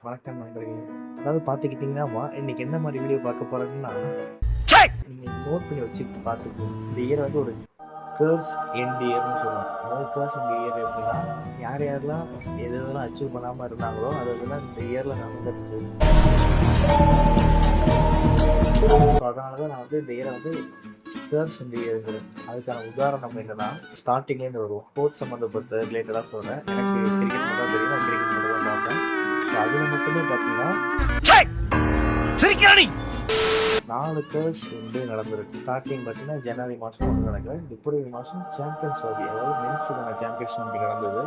வணக்கம் நண்பர்களே. அதாவது பார்த்துக்கிட்டிங்கன்னா, இன்னைக்கு என்ன மாரி வீடியோ பார்க்க போறோம்னா, நீங்க நோட் பண்ணி வச்சு பார்த்துக்கோங்க. இந்த இயர் வந்து ஒரு கர்ஸ் எண்ட் இயர்ன்னு சொல்லுவாங்க. அதாவது கர்ஸ் எண்ட் இயர் எப்படின்னா, யார் யாரெல்லாம் எது எதெல்லாம் அச்சீவ் பண்ணாம இருந்தாங்களோ, அதெல்லாம் இந்த இயர்ல நடந்துருக்கு. ஸோ அதனால தான் நான் வந்து இந்த இயரை வந்து கர்ஸ் எண்ட் இயர்ங்கிறேன். அதுக்கான உதாரணம் என்னன்னா, ஸ்டார்டிங்லேருந்து வருவோம். ஸ்போர்ட்ஸ் சம்மந்தப்பட்ட ரிலேட்டடாக சொல்கிறேன். எனக்கு கிரிக்கெட் மட்டும் தான் தெரியும். நான் கிரிக்கெட் மட்டும் தான் பார்ப்பேன். ஸோ அதில் மட்டுமே பார்த்தீங்கன்னா 4 கர்ஸ் வந்து நடந்திருக்கு. ஸ்டார்டிங் பார்த்தீங்கன்னா ஜனவரி மாதம் ஒன்று நடக்குது. பிப்ரவரி மாதம் சாம்பியன்ஸ் ட்ராஃபி, அதாவது மென்ஸுக்கான சாம்பியன்ஸ் ட்ராஃபி நடந்தது.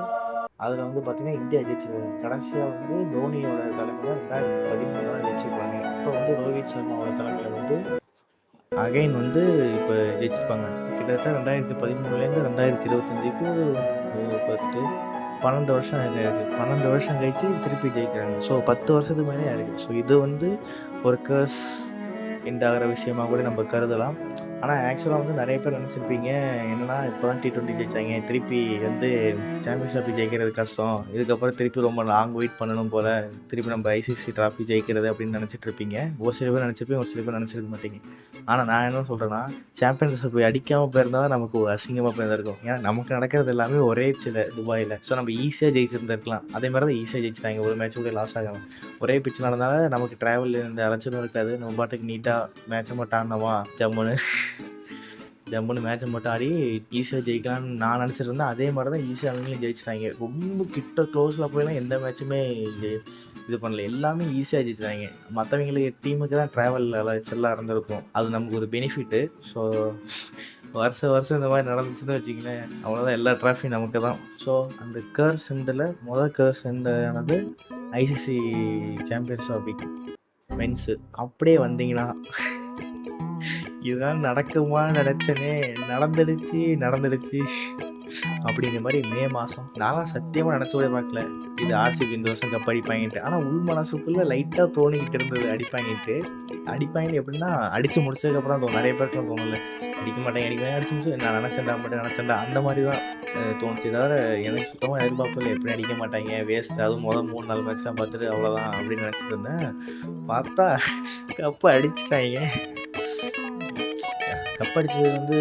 அதில் வந்து பார்த்தீங்கன்னா இந்தியா ஜெயிச்சிருக்காங்க. கடைசியாக வந்து தோனியோட தலைமையில் 2013 ஜெயிச்சிருப்பாங்க. இப்போ வந்து ரோஹித் சர்மாவோட தலைமையில் வந்து அகைன் வந்து இப்போ ஜெயிச்சிருப்பாங்க. கிட்டத்தட்ட 2013 2025க்கு 12 வருஷம் இருக்குது. 12 வருஷம் கழிச்சு திருப்பி ஜெயிக்கிறாங்க. ஸோ 10 வருஷத்துக்கு மேலே இருக்குது. ஸோ இது வந்து ஒரு கர்ஸ் எண்ட் ஆகிற விஷயமாக கூட நம்ம கருதலாம். ஆனால் ஆக்சுவலாக வந்து நிறைய பேர் நினச்சிருப்பீங்க, என்னென்னா இப்போ தான் T20 ஜெயிச்சாங்க, திருப்பி வந்து சாம்பியன்ஸ் ட்ராஃபி ஜெயிக்கிறது கஷ்டம், இதுக்கப்புறம் திருப்பி ரொம்ப லாங் வெயிட் பண்ணணும் போல், திருப்பி நம்ம ICC ட்ராஃபி ஜெயிக்கிறது அப்படின்னு நினச்சிட்டு இருப்பீங்க. ஒரு சில பேர் நினச்சிருப்பீங்க, ஒரு சில பேர் நினச்சிருக்க மாட்டீங்க. ஆனால் நான் என்ன சொல்கிறேன்னா, சாம்பியன்ஸ் ட்ராஃபி அடிக்காமல் போயிருந்தால் தான் நமக்கு அசிங்கமாக போயிருந்திருக்கும். ஏன்னா நமக்கு நடக்கிறது எல்லாமே ஒரே பிச்சில் துபாயில். ஸோ நம்ம ஈஸியாக ஜெயிச்சிருந்துருக்கலாம். அதே மாதிரி தான் ஈஸியாக ஜெயிச்சிட்டாங்க. ஒரு மேட்ச் கூட லாஸ் ஆகாமல் ஒரே பிச்சில் நடந்தால நமக்கு ட்ராவல் இந்த அலைச்சலும் இருக்காது. நம்ம பாட்டுக்கு நீட்டாக மேட்சை மட்டும் ஆடினோமா, ஜம்முன்னு மேட்சை மட்டும் ஆடி ஈஸியாக ஜெயிக்கலான்னு நான் நினச்சிட்டு இருந்தேன். அதே மாதிரி தான் ஈஸியாக அவங்களும் ஜெயிச்சிட்டாங்க. ரொம்ப கிட்ட க்ளோஸில் போயெல்லாம் எந்த மேட்சுமே இது பண்ணல, எல்லாமே ஈஸியாக ஜெயிச்சிட்டாங்க. மற்றவங்களுக்கு டீமுக்கு தான் ட்ராவல் அலைச்சலாக இருந்திருக்கும். அது நமக்கு ஒரு பெனிஃபிட்டு. ஸோ வருஷம் இந்த மாதிரி நடந்துச்சுன்னு வச்சிங்களேன், அவ்வளோதான், எல்லா ட்ராஃபியும் நமக்கு தான். ஸோ அந்த கர்ஸ் எண்டில் கர்ஸ் எண்டானது ICC சாம்பியன்ஸ் ட்ராஃபி மென்ஸு. அப்படியே வந்தீங்கன்னா இதுதான் நடக்குமான்னு நினச்சேனே, நடந்துடுச்சு அப்படிங்கிற மாதிரி மே மாதம் நான்லாம் சத்தியமாக நினச்ச கூட பார்க்கல இது RCB இந்த வருஷம் கப் அடிப்பாங்கிட்டு. ஆனால் உள் மனசுக்குள்ளே லைட்டாக தோணிக்கிட்டு இருந்தது அடிப்பாங்கன்னு. எப்படின்னா அடித்து முடிச்சதுக்கப்புறம் தோணும். நிறைய பேருக்குலாம் தோணலை, அடிக்க மாட்டேன் அடிச்சு முடிச்சு நான் நினச்சேன்டா அந்த மாதிரி தான் தோணுச்சு. தவிர எனக்கு சுத்தமாக எதிர்பார்ப்பில்லை, எப்படி அடிக்க மாட்டாங்க, வேஸ்ட், அதுவும் 3-4 மேட்ச்லாம் பார்த்துட்டு அவ்வளோதான் அப்படின்னு நினச்சிட்டு இருந்தேன். பார்த்தா கப்பு அடிச்சிட்டாங்க. கப் அடித்தது வந்து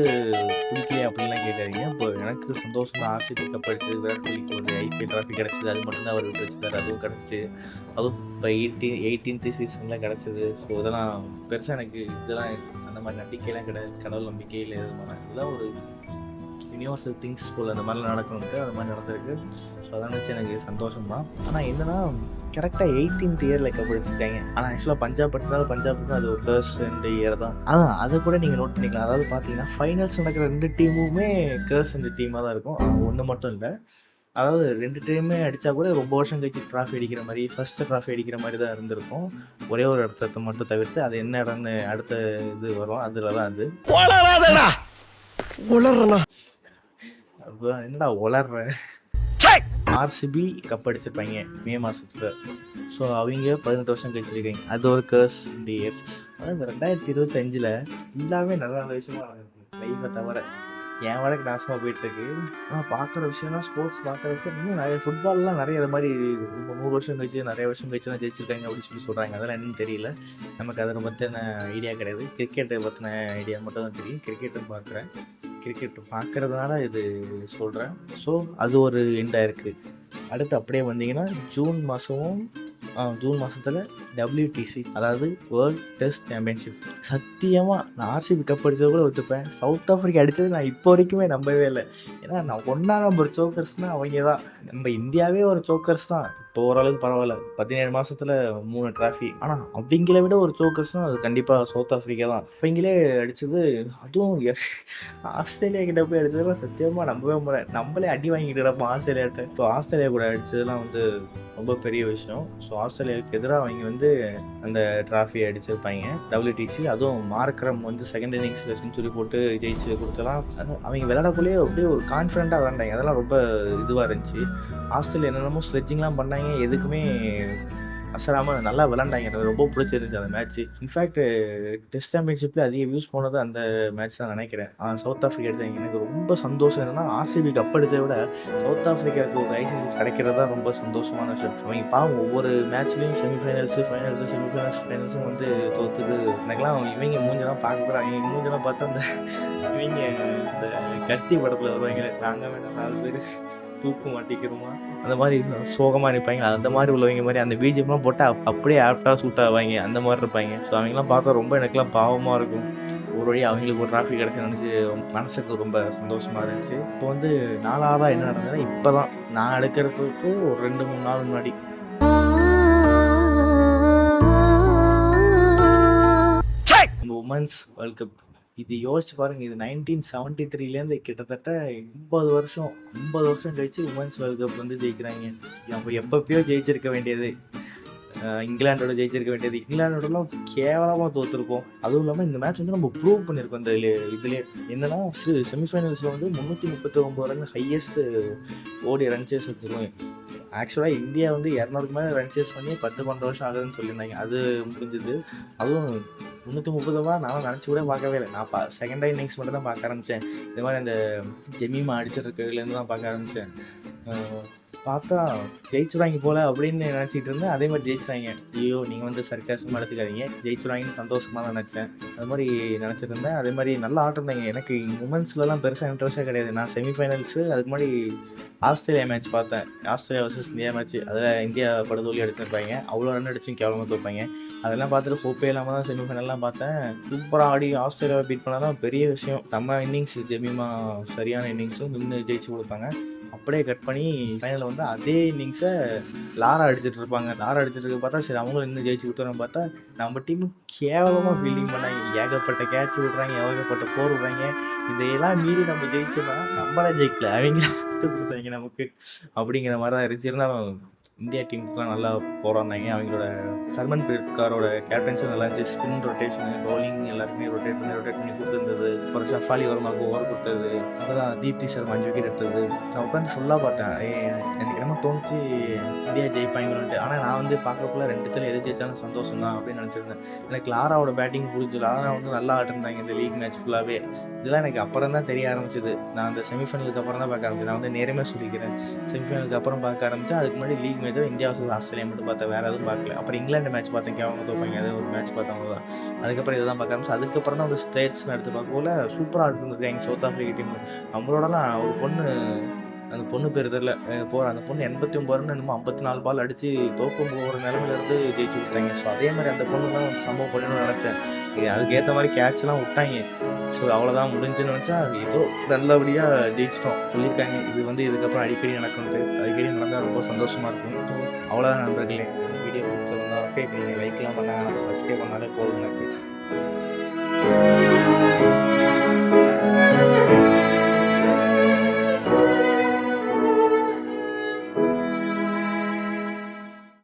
பிடிக்கலையே அப்படின்லாம் கேட்காதீங்க. இப்போ எனக்கு சந்தோஷம் தான். RCB கப் அடிச்சது, விராட் கோலிக்கு ஒரு IPL ட்ராஃபி கிடச்சிது, அது மட்டும்தான் அவர் விட்டு வச்சுருந்தார், அதுவும் கிடச்சிச்சு. அதுவும் இப்போ 18th சீசனில் கிடச்சிது. ஸோ இதெல்லாம் பெருசாக எனக்கு இதெல்லாம் அந்த மாதிரி நம்பிக்கையெல்லாம் கிடையாது. கடவுள் நம்பிக்கையில் எதுவும் இதெல்லாம் ஒரு யூனிவர்சல் திங்ஸ் போல் அந்த மாதிரிலாம் நடக்கணுன்ட்டு அது மாதிரி நடந்திருக்கு. ஸோ அதை நினச்சி எனக்கு சந்தோஷம் தான். ஆனால் என்னென்னா கரெக்டாக 18th இயரில் கப் அடிச்சிருக்காங்க. ஆனால் ஆக்சுவலாக பஞ்சாப் அடிச்சதால் பஞ்சாபுக்கு அது ஒரு கர்ஸ் எண்ட் இயர் தான். அதை கூட நீங்கள் நோட் பண்ணிக்கலாம். அதாவது பார்த்தீங்கன்னா ஃபைனல்ஸ் நடக்கிற 2 டீமுமே கர்ஸ் எண்ட் டீமாக தான் இருக்கும். ஒன்று மட்டும் இல்லை, அதாவது 2 டீமுமே அடித்தா கூட ரொம்ப வருஷம் கழிச்சு ட்ராஃபி அடிக்கிற மாதிரி, ஃபஸ்ட்டு ட்ராஃபி அடிக்கிற மாதிரி தான் இருந்திருக்கும். ஒரே ஒரு இடத்த மட்டும் தவிர்த்து, அது என்ன இடம்னு அடுத்த இது வரும், அதில் தான் அது என்னடா உளர்ற. RCB கப் அடிச்சிருப்பாங்க மே மாதத்தில். ஸோ அவங்க 18 வருஷம் கழிச்சிருக்காங்க. அது ஒரு கர்ஸ் இந்த இயர்ஸ். அதாவது இந்த 2025 எல்லாமே நல்ல நல்ல விஷயமா நடக்குது. லைஃப்பை தவிர என் வழக்கு நாசமாக போயிட்டுருக்கு. ஆனால் பார்க்குற விஷயம்லாம் ஸ்போர்ட்ஸ் பார்க்குற விஷயம் இன்னும் நிறைய ஃபுட்பால்லாம் நிறைய இது மாதிரி 100 வருஷம் கழிச்சு நிறைய வருஷம் கழிச்சு தான் ஜெயிச்சிருக்காங்க அப்படின்னு சொல்கிறாங்க. அதெல்லாம் என்னன்னு தெரியல, நமக்கு அதை பற்றின ஐடியா கிடையாது. கிரிக்கெட்டை பற்றின ஐடியா மட்டும் தான் தெரியும். கிரிக்கெட் பார்க்குறதுனால இது சொல்கிறேன். ஸோ அது ஒரு எண்டாக இருக்குது. அடுத்து அப்படியே வந்தீங்கன்னா ஜூன் மாதத்தில் WTC, அதாவது வேர்ல்டு டெஸ்ட் சாம்பியன்ஷிப். சத்தியமாக நான் RCB கப் அடித்தது கூட ஒத்துப்பேன். சவுத் ஆஃப்ரிக்கா அடித்தது நான் இப்போ வரைக்குமே நம்பவே இல்லை. ஏன்னா நான் 1ஆம் நம்பர் சோக்கர்ஸ்னால் அவங்க தான். நம்ம இந்தியாவே ஒரு சோக்கர்ஸ் தான். இப்போ ஓரளவுக்கு பரவாயில்ல, 17 மாதத்தில் 3 ட்ராஃபி. ஆனால் அவங்கள விட ஒரு சோக்கர்ஸ்னால் அது கண்டிப்பாக சவுத் ஆஃப்ரிக்கா தான். அவங்களே அடித்தது, அதுவும் ஆஸ்திரேலியா கிட்ட போய் அடித்ததுலாம் சத்தியமாக நம்பவே முடியல. நம்மளே அடி வாங்கிட்டு இருப்போம் ஆஸ்திரேலியாட்ட. ஸோ ஆஸ்திரேலியா கூட அடித்ததுலாம் வந்து ரொம்ப பெரிய விஷயம். ஸோ ஆஸ்திரேலியாவுக்கு எதிராக அவங்க வந்து அந்த ட்ராஃபியை அடிச்சிருப்பாங்க WTC. அதுவும் மார்க்ரம் வந்து செகண்ட் இன்னிங்ஸில் செஞ்சுரி போட்டு ஜெயிச்சு கொடுத்தலாம். அவங்க விளையாடக்குள்ளேயே அப்படியே ஒரு கான்ஃபிடென்ட்டாக விளையாண்டாங்க. அதெல்லாம் ரொம்ப இதுவாக இருந்துச்சு. ஆஸ்திரேலியா என்னென்னமோ ஸ்லெட்ஜிங்லாம் பண்ணாங்க, எதுக்குமே அசராமல் நல்லா விளாண்டாங்க. எனக்கு ரொம்ப பிடிச்சிருந்துச்சு அந்த மேட்ச்சு. இன்ஃபேக்ட் டெஸ்ட் சாம்பியன்ஷிப்பில் அதிக வியூஸ் போனது அந்த மேட்ச் தான் நினைக்கிறேன். சவுத் ஆஃப்ரிக்கா எடுத்தாங்க. எனக்கு ரொம்ப சந்தோஷம் என்னன்னா, ஆர்சிபி கப் அடிச்சதை விட சவுத் ஆஃப்ரிக்காவுக்கு ஒரு ஐசிசி கிடைக்கிறது தான் ரொம்ப சந்தோஷமான விஷயம். அவங்க பாவம் ஒவ்வொரு மேட்ச்லேயும் செமிஃபைனல்ஸு ஃபைனல்ஸும் வந்து தோத்துட்டு எனக்கெல்லாம் இவங்க மூஞ்செல்லாம் பார்க்க போகிறாங்க. இவங்க மூஞ்செல்லாம் பார்த்தா அந்த இவங்க இந்த கத்தி படத்தில் வருவாங்க, நாங்கள் வேணால் 4 பேர் தூக்க மாட்டிக்கிறோமா அந்த மாதிரி சோகமாக இருப்பாங்க. அந்த மாதிரி உள்ளவங்க மாதிரி அந்த பிஜிஎம்லாம் போட்டால் அப்படியே ஆப்டாக சூட் ஆவாங்க, அந்த மாதிரி இருப்பாங்க. ஸோ அவங்களாம் பார்த்தா ரொம்ப எனக்குலாம் பாவமாக இருக்கும். ஒரு வழி அவங்களுக்கு ஒரு டிராஃபி கிடச்சி நினச்சி மனசுக்கு ரொம்ப சந்தோஷமாக இருந்துச்சு. இப்போ வந்து 4ஆவதாக என்ன நடந்ததுன்னா, இப்போ தான் நான் எடுக்கிறதுக்கு ஒரு 2-3 நாள் முன்னாடி உமன்ஸ் வேர்ல்ட் கப். இது யோசிச்சு பாருங்க, இது 1973லேருந்து கிட்டத்தட்ட 50 வருஷம் கழிச்சு உமன்ஸ் வேர்ல்ட் கப் வந்து ஜெயிக்கிறாங்க. நம்ம எப்பப்பயோ ஜெயிச்சிருக்க வேண்டியது, இங்கிலாண்டோட ஜெயிச்சிருக்க வேண்டியது. இங்கிலாண்டோடலாம் கேவலமாக தோற்றுருக்கோம். அதுவும் இல்லாமல் இந்த மேட்ச் வந்து நம்ம ப்ரூவ் பண்ணியிருக்கோம். இந்த இதுலேயே என்னன்னா, செமிஃபைனல்ஸில் வந்து 339 ரன் ஹையஸ்ட் ஓடி ரன் சேஸ் எடுத்துருக்கோம். ஆக்சுவலாக இந்தியா வந்து 200க்கு மேலே ரன் சேஸ் பண்ணி 10-12 வருஷம் ஆகுதுன்னு சொல்லியிருந்தாங்க. அது முடிஞ்சது. அதுவும் 330 நான் நினச்சி கூட பார்க்கவே இல்லை. நான் செகண்ட் இன்னிங்ஸ் மட்டும் தான் பார்க்க ஆரம்பித்தேன். இந்த மாதிரி அந்த ஜெமீமா அடிச்சிருக்கிறதுலேருந்து தான் பார்க்க ஆரம்பித்தேன். பார்த்தா ஜெயிச்சுருவாங்க போல் அப்படின்னு நினச்சிட்டு இருந்தேன். அதே மாதிரி ஜெயிச்சுறாங்க. ஐயோ நீங்கள் வந்து சர்க்காசமாக எடுத்துக்காதீங்க, ஜெயிச்சுருவாங்கன்னு சந்தோஷமாக தான் நினச்சேன். அது மாதிரி நினச்சிட்டு இருந்தேன். அதே மாதிரி நல்லா ஆட்டிருந்தாங்க. எனக்கு உமன்ஸ்லலாம் பெருசாக இன்ட்ரெஸ்ட்டாக கிடையாது. நான் செமிஃபைனல்ஸு அதுக்கு முன்னாடி ஆஸ்திரேலியா மேட்ச் பார்த்தேன். Australia versus India match. அதில் இந்தியா படுதோலி எடுத்துருப்பாங்க. அவ்வளோ ரன் அடிச்சும் கேவலமாக தோற்பாங்க. அதெல்லாம் பார்த்துட்டு ஹோப்பே இல்லாமல் தான் செமிஃபைனல்லாம் பார்த்தேன். சூப்பராக ஆடி ஆஸ்திரேலியாவை பீட் பண்ணாதான் பெரிய விஷயம். நம்ம இன்னிங்ஸ் ஜெமீமா சரியான இன்னிங்ஸும் நின்று ஜெயிச்சு கொடுப்பாங்க. அப்படியே கட் பண்ணி ஃபைனலில் வந்து அதே இன்னிங்ஸை லாரா அடிச்சுட்டு இருப்பாங்க. லாரா அடிச்சுட்டு இருக்க பார்த்தா சரி அவங்களும் இன்னும் ஜெயிச்சு கொடுத்துறோம். பார்த்தா நம்ம டீமு கேவலமாக ஃபீல்டிங் பண்ணாங்க. ஏகப்பட்ட கேட்ச் விட்றாங்க, ஏகப்பட்ட போர் விட்றாங்க. இதையெல்லாம் மீறி நம்ம ஜெயிச்சோன்னா நம்மளே ஜெயிக்கல, அவங்க விட்டு கொடுத்தாங்க நமக்கு அப்படிங்கிற மாதிரி தான் இருந்துச்சு. இருந்தாலும் இந்தியா டீமுக்குலாம் நல்லா போராடினாங்க. அவங்களோட ஹர்மன் பிரீத் கௌரோட கேப்டன்ஸும் நல்லா இருந்துச்சு. ஸ்பின் ரொட்டேஷனு, பவுலிங் எல்லாருமே ரொட்டேட் பண்ணி கொடுத்துருந்தது. அப்புறம் ஷஃபாலி வர்மாவுக்கு ஓவர் கொடுத்தது, அதெல்லாம் தீப்தி சர்மா 5 விக்கெட் எடுத்தது. நான் உட்காந்து ஃபுல்லாக பார்த்தேன். எனக்கு என்னமோ தோணுச்சு இந்தியா ஜெயிப்பாங்கன்ட்டு. ஆனால் நான் வந்து பார்க்கக்குள்ள 2 எது ஜெயிச்சாலும் சந்தோஷம் தான் அப்படின்னு நினச்சிருந்தேன். எனக்கு லாராவோட பேட்டிங் பிடிச்சி, லாரா வந்து நல்லா ஆட்டிருந்தாங்க இந்த லீக் மேட்ச் ஃபுல்லாகவே. இதெல்லாம் எனக்கு அப்புறம் தான் தெரிய ஆரம்பிச்சிது. நான் அந்த செமிஃபைனலுக்கு அப்புறம் தான் பார்க்க ஆரம்பிச்சேன். நான் வந்து நேரமே சொல்லிக்கிறேன், செமிஃபைனலுக்கு அப்புறம் பார்க்க ஆரம்பித்தேன். அதுக்கு முன்னாடி league match India versus Australia மட்டும் பார்த்தேன், வேறு எதுவும் பார்க்கல. அப்புறம் இங்கிலாந்து மேட்ச் பார்த்தேன், கேவலமாக தோப்பாங்க, அது ஒரு மேட்ச் பார்த்தவங்க தான். அதுக்கப்புறம் இதை தான் பார்க்க ஆரம்பிச்சு. அதுக்கப்புறம் தான் வந்து ஸ்டேட்ஸ்னு எடுத்து பார்க்கல சூப்பராக ஆடிருந்துருக்காங்க சவுத் ஆஃப்ரிக்கா டீம். நம்மளோடலாம் ஒரு பொண்ணு, அந்த பொண்ணு பேர் தெரில போகிற, அந்த பொண்ணு 89 ரன் என்னமோ 54 பால் அடித்து தோக்கும் போகிற நிலமையிலேருந்து ஜெயிச்சு விட்டாங்க. ஸோ அதே மாதிரி அந்த பொண்ணு தான் சம்பவம் பண்ணணும்னு நினச்சேன். அதுக்கேற்ற மாதிரி கேட்ச்லாம் விட்டாங்க. ஸோ அவ்வளோதான் முடிஞ்சுன்னு நினச்சா ஏதோ நல்லபடியாக ஜெயிச்சிட்டோம் சொல்லியிருக்காங்க. இது வந்து இதுக்கப்புறம் அடிக்கடி நடக்கும்ட்டு, அடிக்கடி நடந்தால் ரொம்ப சந்தோஷமாக இருக்கும். ஸோ அவ்வளோதான் நண்பர்களே. வீடியோ பிடிச்சிருந்தா ஓகே, நீங்கள் லைக்லாம் பண்ணாங்க, நம்ம சப்ஸ்கிரைப் பண்ணாலே போதும் எனக்கு.